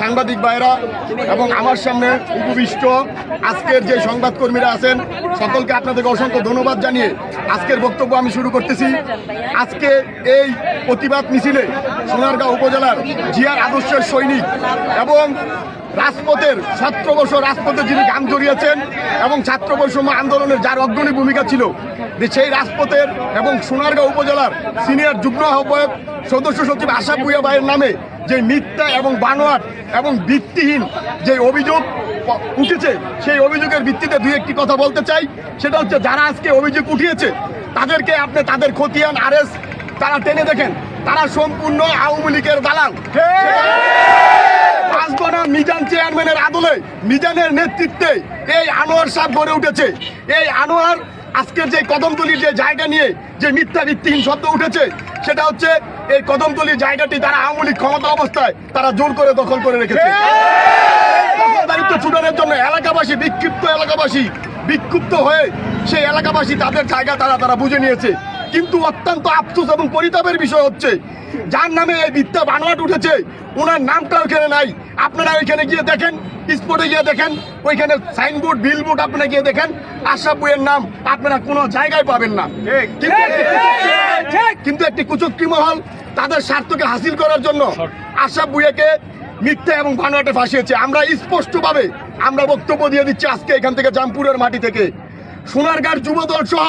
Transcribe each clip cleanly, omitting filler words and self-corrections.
সাংবাদিক ভাইরা এবং আমার সামনে উপবিষ্ট আজকের যে সংবাদকর্মীরা আছেন সকলকে আপনাদেরকে অসংখ্য ধন্যবাদ জানিয়ে আজকের বক্তব্য আমি শুরু করতেছি। আজকে এই প্রতিবাদ মিছিলে সোনারগাঁও উপজেলার জিয়ার আদর্শের সৈনিক এবং রাজপথের 17 বছর রাজপথে যিনি গান জড়িয়েছেন এবং ছাত্র বৈষম্য আন্দোলনের যার অগ্রণী ভূমিকা ছিল, যে সেই রাজপথের এবং সোনারগাঁও উপজেলার সিনিয়র যুগ্ম আহ্বায়ক সদস্য সচিব আশরাফ ভূঁইয়া ভাইয়ের নামে যে মিথ্যা এবং বানোয়াট এবং ভিত্তিহীন যে অভিযোগ উঠেছে, সেই অভিযোগের ভিত্তিতে দুই একটি কথা বলতে চাই। সেটা হচ্ছে, যারা আজকে অভিযোগ উঠিয়েছে তাদেরকে আপনি তাদের খতিয়ান আরএস তারা টেনে দেখেন, তারা সম্পূর্ণ আওয়ামী লীগের দালাল। মিজান চেয়ারম্যানের আদলে, মিজানের নেতৃত্বে এই আনোয়ার সাহেব গড়ে উঠেছে। এই আনোয়ার আজকের যে কদমতলির যে জায়গা নিয়ে যে মিথ্যা ভিত্তিহীন শব্দ উঠেছে, সেটা হচ্ছে এই কদমতলির জায়গাটি তারা আওয়ামী লীগ ক্ষমতা অবস্থায় তারা জোর করে দখল করে রেখেছে। দায়িত্ব ছুটানোর জন্য এলাকাবাসী বিক্ষুব্ধ হয়ে সেই এলাকাবাসী তাদের জায়গা তারা বুঝে নিয়েছে। কিন্তু অত্যন্ত আফসোস এবং পরিতাপের বিষয় হচ্ছে, যার নামে এই মিথ্যা বানোয়াট উঠেছে ওনার নামটা ওইখানে নাই। আপনারা ওইখানে গিয়ে দেখেন, স্পটে গিয়ে দেখেন, ওইখানে সাইনবোর্ড বিলবোর্ড আপনারা গিয়ে দেখেন, আশরাফ ভূঁইয়ার নাম আপনারা কোনো জায়গায় পাবেন না। কিন্তু একটি কুচক্রী মহল তাদের স্বার্থকে হাসিল করার জন্য আশরাফ ভূঁইয়াকে মিথ্যা এবং বানোয়াটে ফাঁসিয়েছে। আমরা স্পষ্টভাবে আমরা বক্তব্য দিয়ে দিচ্ছি আজকে এখান থেকে, জামপুরের মাটি থেকে, সোনারগাঁর যুবদল সহ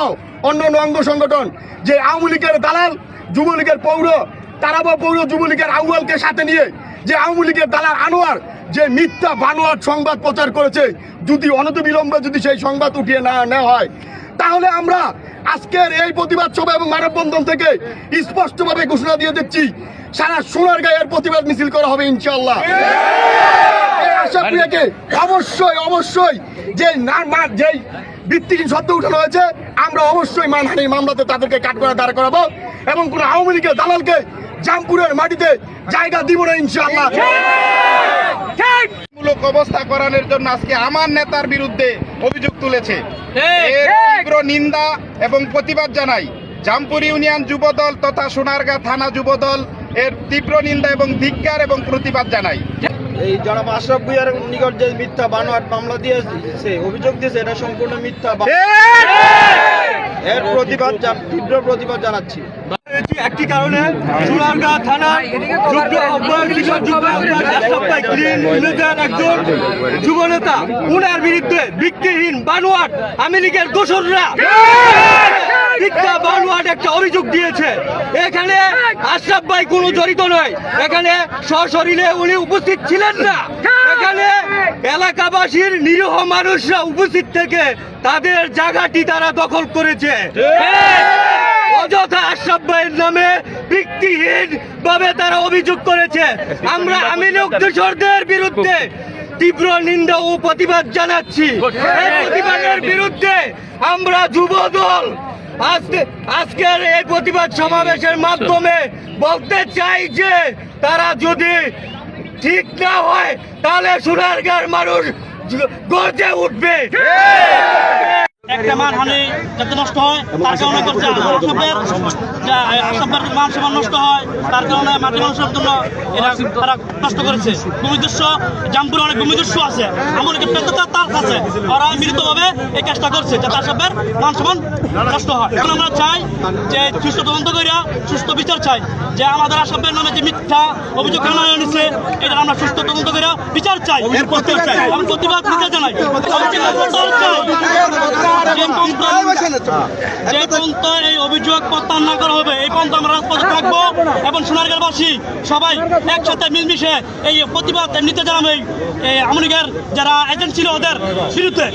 অন্যান্য অঙ্গ সংগঠন যে আওয়ামী লীগের দালাল, যুবলীগের তারাবা পৌর যুবলীগের আউয়ালকে সাথে নিয়ে যে আওয়ামী লীগের দালাল আনোয়ার যে মিথ্যা বানোয়াট সংবাদ প্রচার করেছে, যদি অনতিবিলম্বে যদি সেই সংবাদ উঠিয়ে না নেওয়া হয়, তাহলে আমরা আজকের এই প্রতিবাদ সভা এবং মানববন্ধন থেকে স্পষ্টভাবে ঘোষণা দিয়ে দিচ্ছি, সারা সোনারগাঁয়ের প্রতিবাদ মিছিল করা হবে ইনশাআল্লাহ। আশরাফ ভূঁইয়াকে অবশ্যই যে ভিত্তিহীন শব্দ উঠানো হয়েছে, আমরা অবশ্যই মানহানির মামলাতে তাদেরকে কাঠগড়ায় দাঁড় করাবো এবং কোন আওয়ামী লীগের দালালকে জামপুরের মাটিতে জায়গা দিব না ইনশাআল্লাহ। মূলক অবস্থা করানোর জন্য আজকে আমার নেতার বিরুদ্ধে অভিযোগ তুলেছে, এর তীব্র নিন্দা এবং প্রতিবাদ জানাই। জামপুর ইউনিয়ন যুবদল তথা সোনারগাঁ থানা যুবদল এর তীব্র নিন্দা এবং ধিক্কার এবং প্রতিবাদ জানাই। এই জনাব আশরাফ ভূঁইয়ার নিকট যে মিথ্যা বানোয়াট মামলা দিয়েছে, অভিযোগ দিয়েছে, এটা সম্পূর্ণ মিথ্যা। এর তীব্র প্রতিবাদ জানাচ্ছি। একটি কারণে সোনারগাঁ থানা একজন যুব নেতা, উনার বিরুদ্ধে ভিত্তিহীন বানোয়াট আওয়ামী লীগের দোসররা মিথ্যা বানোয়াট একটা অভিযোগ দিয়েছে। এখানে আশরাফ ভাই কোনো জড়িত নয়, এখানে সশরীরে উনি উপস্থিত ছিলেন না। এখানে এলাকাবাসীর নিরীহ মানুষরা উপস্থিত থেকে তাদের জায়গাটি তারা দখল করেছে। অযথা আশরাফ ভাইয়ের নামে ভিত্তিহীন ভাবে তারা অভিযোগ করেছে। আমরা আওয়ামী লীগ দোসরদের বিরুদ্ধে তীব্র নিন্দা ও প্রতিবাদ জানাচ্ছি। এই প্রতিবাদের বিরুদ্ধে আমরা যুবদল আজকের এই প্রতিবাদ সমাবেশের মাধ্যমে বলতে চাই যে, তারা যদি ঠিক না হয় তাহলে সোনারগাঁর মানুষ গর্জে উঠবে। একটা মানহানি যাতে নষ্ট হয় তার কারণে করছে, আশরাফের মান সম্মান নষ্ট হয় তার কারণে মাটি মানুষের জন্য এরা তারা কষ্ট করেছে। ভূমিদস্য জামপুরে অনেক ভূমিদস্য আছে, এমনকি পেতার তার আছে, ওরা মিলিতভাবে এই কাজটা করছে যাতে আশরাফের মান সম্মান নষ্ট হয়। এখন আমরা চাই যে সুস্থ তদন্ত করিয়া সুস্থ বিচার চাই, যে আমাদের আশরাফের নামে যে মিথ্যা অভিযোগ কেন নিচ্ছে, এটা আমরা সুস্থ তদন্ত করিয়া বিচার চাই, আমি প্রতিবাদ নিতে জানাই। যে পর্যন্ত এই অভিযোগ প্রত্যাহার না করা হবে, এই পর্যন্ত আমরা রাজপথে থাকবো এবং সোনারগাঁওবাসী সবাই একসাথে মিলমিশে এই প্রতিবাদ নিতে জানাবে আওয়ামী লীগের যারা এজেন্ট ছিল ওদের বিরুদ্ধে।